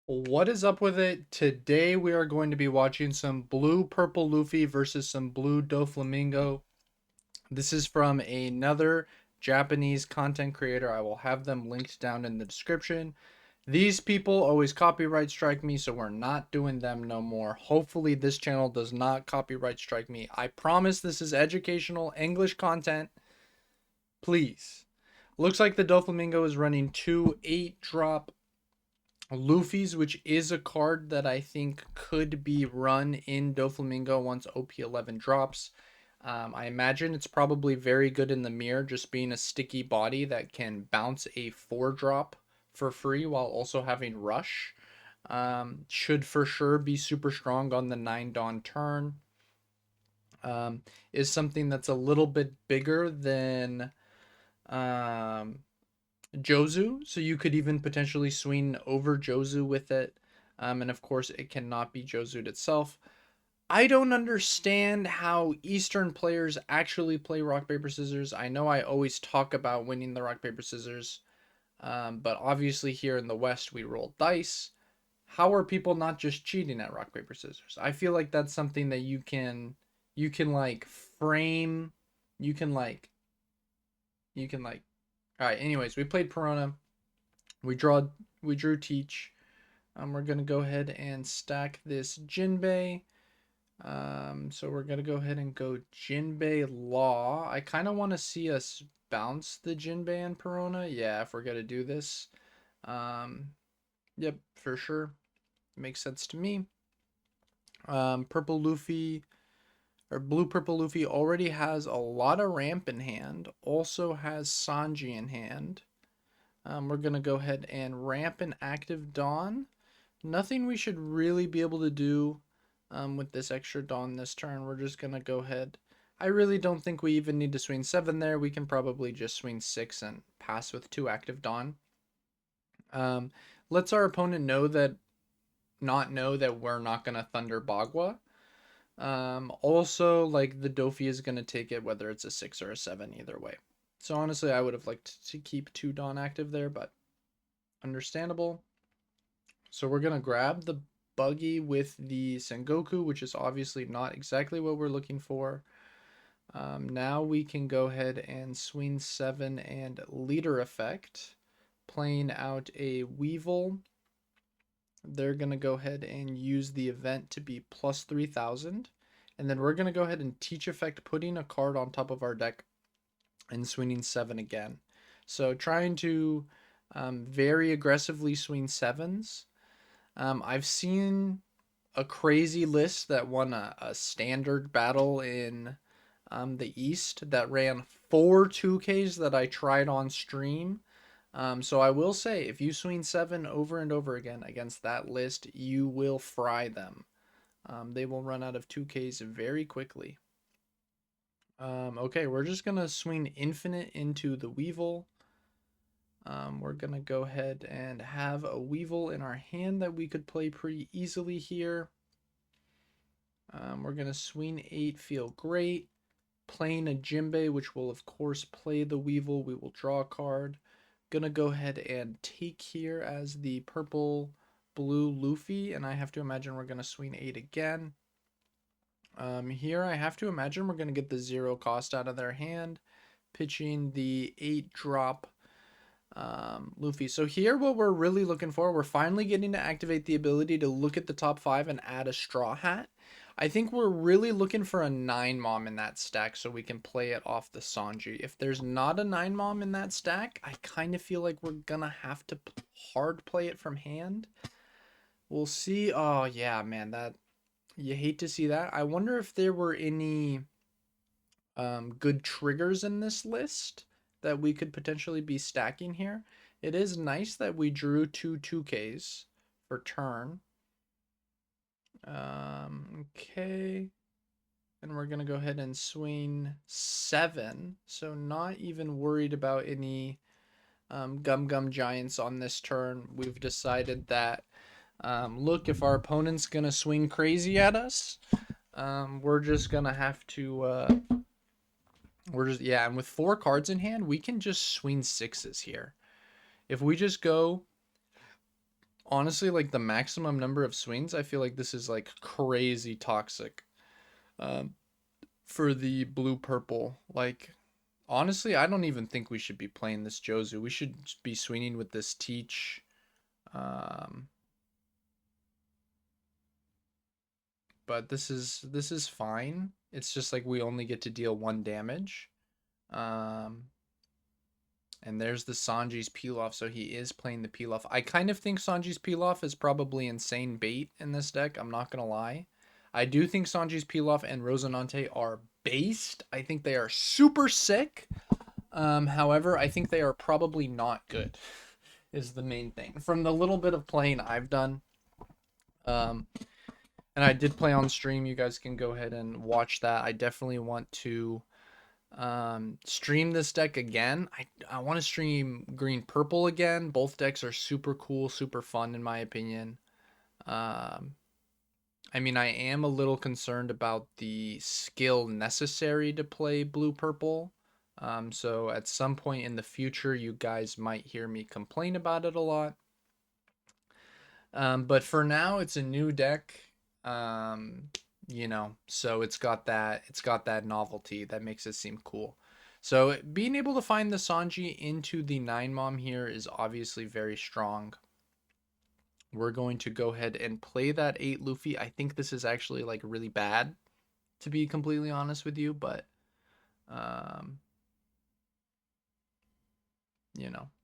What is up with it? Today we are going to be watching some blue purple Luffy versus some blue Doflamingo. This is from another Japanese content creator. I will have them linked down in the description. These people always copyright strike me, so we're not doing them no more. Hopefully this channel does not copyright strike me. I promise this is educational English content. Please. Looks like the Doflamingo is running two 8-drop Luffy's, which is a card that I think could be run in Doflamingo once OP11 drops. I imagine it's probably very good in the mirror, just being a sticky body that can bounce a 4-drop for free while also having rush. Should for sure be super strong on the 9 Dawn turn. Is something that's a little bit bigger than um, Jozu, so you could even potentially swing over Jozu with it. And of course, it cannot be Jozu'd itself. I don't understand how Eastern players actually play rock, paper, scissors. I know I always talk about winning the rock, paper, scissors, but obviously here in the West, we roll dice. How are people not just cheating at rock, paper, scissors? I feel like that's something that you can like frame, you can like, you can like, all right, anyways, we played Perona. We draw, we drew Teach. We're gonna go ahead and stack this Jinbei. So we're gonna go ahead and go Jinbei Law. I kind of want to see us bounce the Jinbei and Perona. Yeah, if we're gonna do this. Um, yep, for sure. Makes sense to me. Purple Luffy or blue purple Luffy already has a lot of ramp in hand. Also has Sanji in hand. We're gonna go ahead and ramp an active Dawn. Nothing we should really be able to do with this extra Dawn this turn. We're just going to go ahead. I really don't think we even need to swing 7 there. We can probably just swing 6 and pass with 2 active Dawn. Lets our opponent know that, not know that we're not going to Thunder Bagua. Also, like, the Doffy is going to take it whether it's a 6 or a 7 either way. So honestly, I would have liked to keep 2 Dawn active there, but understandable. So we're going to grab the buggy with the Sengoku, which is obviously not exactly what we're looking for. Now we can go ahead and swing 7 and leader effect, playing out a Weevil. They're going to go ahead and use the event to be plus 3,000. And then we're going to go ahead and teach effect, putting a card on top of our deck and swinging 7 again. So trying to very aggressively swing 7s. I've seen a crazy list that won a standard battle in the East that ran 4 2Ks that I tried on stream. So I will say, if you swing 7 over and over again against that list, you will fry them. They will run out of 2Ks very quickly. Okay, we're just going to swing infinite into the Weevil. We're going to go ahead and have a Weevil in our hand that we could play pretty easily here. We're going to swing 8, feel great. Playing a Jinbei, which will of course play the Weevil. We will draw a card. Gonna go ahead and take here as the purple blue Luffy, and I have to imagine we're going to swing 8 again. Here I have to imagine we're going to get the 0 cost out of their hand, pitching the 8-drop Luffy. So here what we're really looking for, we're finally getting to activate the ability to look at the top 5 and add a Straw Hat. I think we're really looking for a 9 Mom in that stack so we can play it off the Sanji. If there's not a 9 Mom in that stack, I kind of feel like we're gonna have to hard play it from hand. We'll see. Oh yeah, man, that, you hate to see that. I wonder if there were any good triggers in this list that we could potentially be stacking here. It is nice that we drew 2 2Ks for turn. Okay. And we're going to go ahead and swing 7. So not even worried about any Gum Gum Giants on this turn. We've decided that, look, if our opponent's going to swing crazy at us, we're just going to have to... yeah, and with 4 cards in hand, we can just swing 6s here. If we just go honestly, like the maximum number of swings, I feel like this is like crazy toxic. Um, for the blue purple, like honestly, I don't even think we should be playing this Jozu. We should be swinging with this Teach. Um, but this is fine. It's just like we only get to deal 1 damage. Um, and there's the Sanji's Pilaf, so he is playing the Pilaf. I kind of think Sanji's Pilaf is probably insane bait in this deck. I'm not gonna lie. I do think Sanji's Pilaf and Rosinante are based. I think they are super sick. However, I think they are probably not good. Is the main thing from the little bit of playing I've done. Um, and I did play on stream. You guys can go ahead and watch that. I definitely want to stream this deck again. I want to stream green purple again. Both decks are super cool, super fun in my opinion. Um, I mean, I am a little concerned about the skill necessary to play blue purple. So at some point in the future, you guys might hear me complain about it a lot. But for now, it's a new deck. Um, so it's got that novelty that makes it seem cool. So being able to find the Sanji into the 9 mom here is obviously very strong. We're going to go ahead and play that 8 Luffy. I think this is actually like really bad, to be completely honest with you, but um,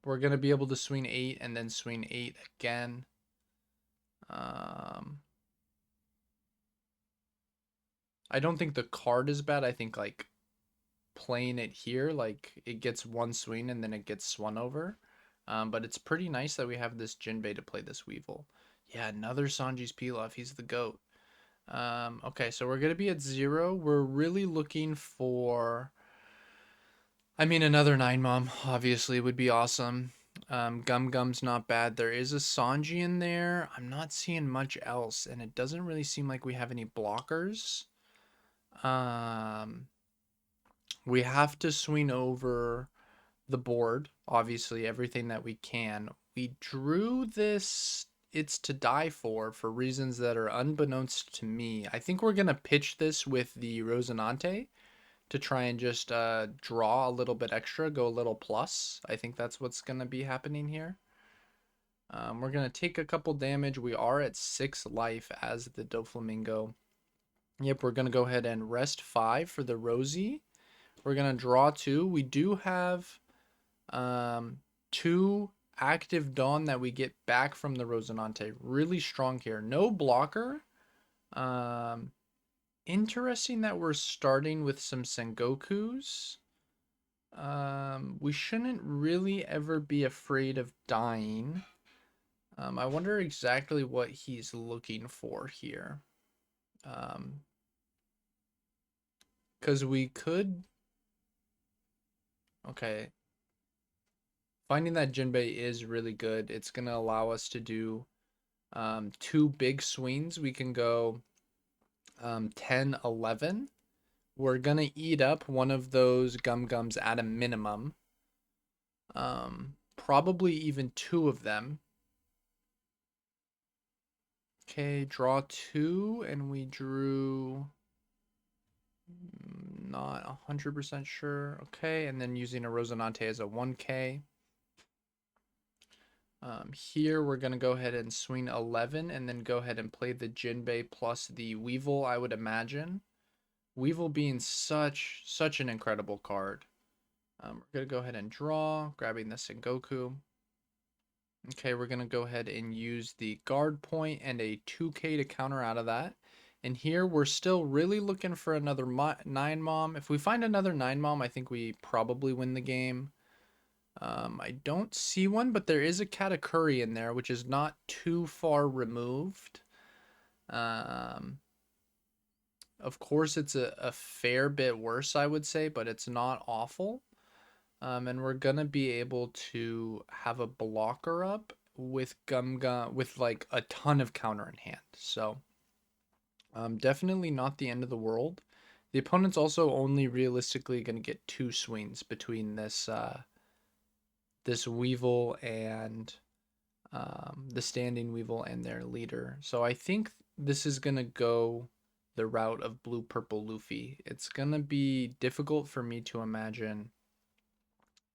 we're gonna be able to swing 8 and then swing 8 again. I don't think the card is bad. I think like playing it here, like it gets 1 swing and then it gets swung over. But it's pretty nice that we have this Jinbei to play this Weevil. Yeah, another Sanji's Pilaf. He's the GOAT. Okay, so we're going to be at 0. We're really looking for... I mean, another 9-mom, obviously, would be awesome. Gum Gum's not bad. There is a Sanji in there. I'm not seeing much else, and it doesn't really seem like we have any blockers. We have to swing over the board, obviously, everything that we can. We drew this It's to Die for reasons that are unbeknownst to me. I think we're going to pitch this with the Rosinante to try and just draw a little bit extra, go a little plus. I think that's what's going to be happening here. We're going to take a couple damage. We are at 6 life as the Doflamingo. Yep, we're going to go ahead and rest 5 for the Rosie. We're going to draw 2. We do have 2 active Dawn that we get back from the Rosinante. Really strong here. No blocker. Interesting that we're starting with some Sengokus. We shouldn't really ever be afraid of dying. I wonder exactly what he's looking for here. Because we could... Okay. Finding that Jinbei is really good. It's going to allow us to do 2 big swings. We can go 10, 11. We're going to eat up one of those Gum Gums at a minimum. Probably even 2 of them. Okay, draw 2, and we drew... Not 100% sure. Okay, and then using a Rosinante as a 1K. Here we're going to go ahead and swing 11 and then go ahead and play the Jinbei plus the Weevil, I would imagine. Weevil being such an incredible card. We're going to go ahead and draw, grabbing the Sengoku. Okay, we're going to go ahead and use the guard point and a 2K to counter out of that. And here we're still really looking for another 9-mom. If we find another 9-mom, I think we probably win the game. I don't see one, but there is a Katakuri in there, which is not too far removed. Of course, it's a fair bit worse, I would say, but it's not awful. And we're gonna be able to have a blocker up with Gum Gum with like a ton of counter in hand. So definitely not the end of the world. The opponent's also only realistically gonna get 2 swings between this this Weevil and the standing Weevil and their leader. So I think this is going to go the route of blue purple Luffy. It's going to be difficult for me to imagine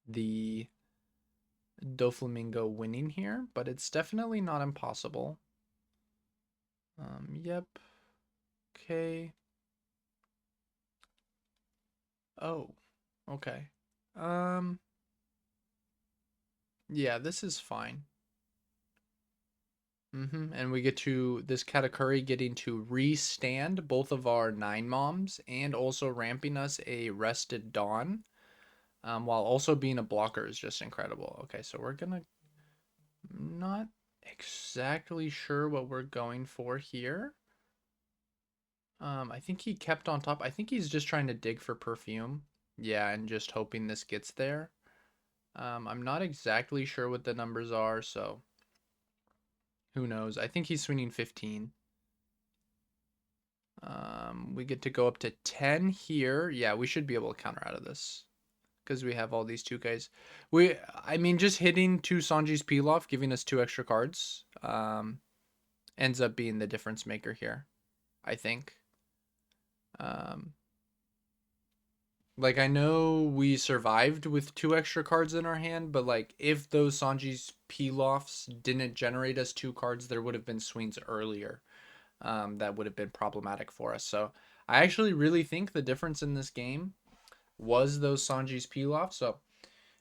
the Doflamingo winning here, but it's definitely not impossible. Yep. Okay. Oh, okay. Yeah, this is fine. And we get to this Katakuri getting to restand both of our 9 moms and also ramping us a rested Dawn, while also being a blocker is just incredible. Okay, so we're gonna not exactly sure what we're going for here. I think he kept on top. I think he's just trying to dig for perfume. Yeah, and just hoping this gets there. I'm not exactly sure what the numbers are, so who knows? I think he's swinging 15. We get to go up to 10 here. Yeah, we should be able to counter out of this because we have all these 2 guys. I mean, just hitting 2 Sanji's Pilaf, giving us 2 extra cards, ends up being the difference maker here, I think. Like, I know we survived with 2 extra cards in our hand, but like, if those Sanji's Pilafs didn't generate us 2 cards, there would have been swings earlier. That would have been problematic for us. So I actually really think the difference in this game was those Sanji's Pilaf. So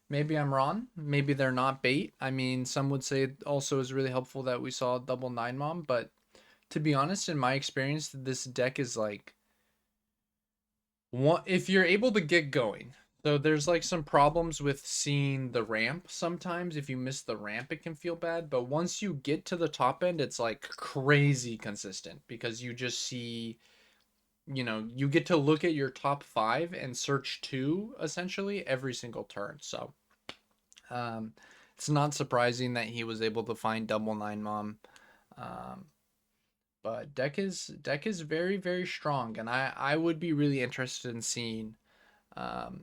maybe I'm wrong. Maybe they're not bait. I mean, some would say it also is really helpful that we saw double 9 mom, but to be honest, in my experience, this deck is like if you're able to get going. So there's like some problems with seeing the ramp sometimes. If you miss the ramp, it can feel bad. But once you get to the top end, it's like crazy consistent because you just see, you get to look at your top 5 and search 2 essentially every single turn. So um, it's not surprising that he was able to find double 9 mom. Um, but deck is very, very strong, and I would be really interested in seeing um,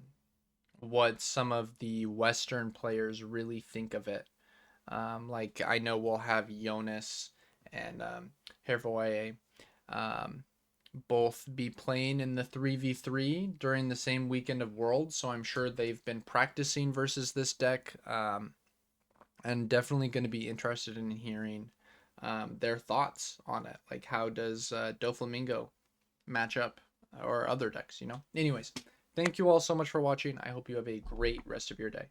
what some of the Western players really think of it. Like, I know we'll have Jonas and Hervoye um, both be playing in the 3v3 during the same weekend of Worlds, so I'm sure they've been practicing versus this deck, and definitely going to be interested in hearing their thoughts on it. Like, how does Doflamingo match up or other decks, Anyways, thank you all so much for watching. I hope you have a great rest of your day.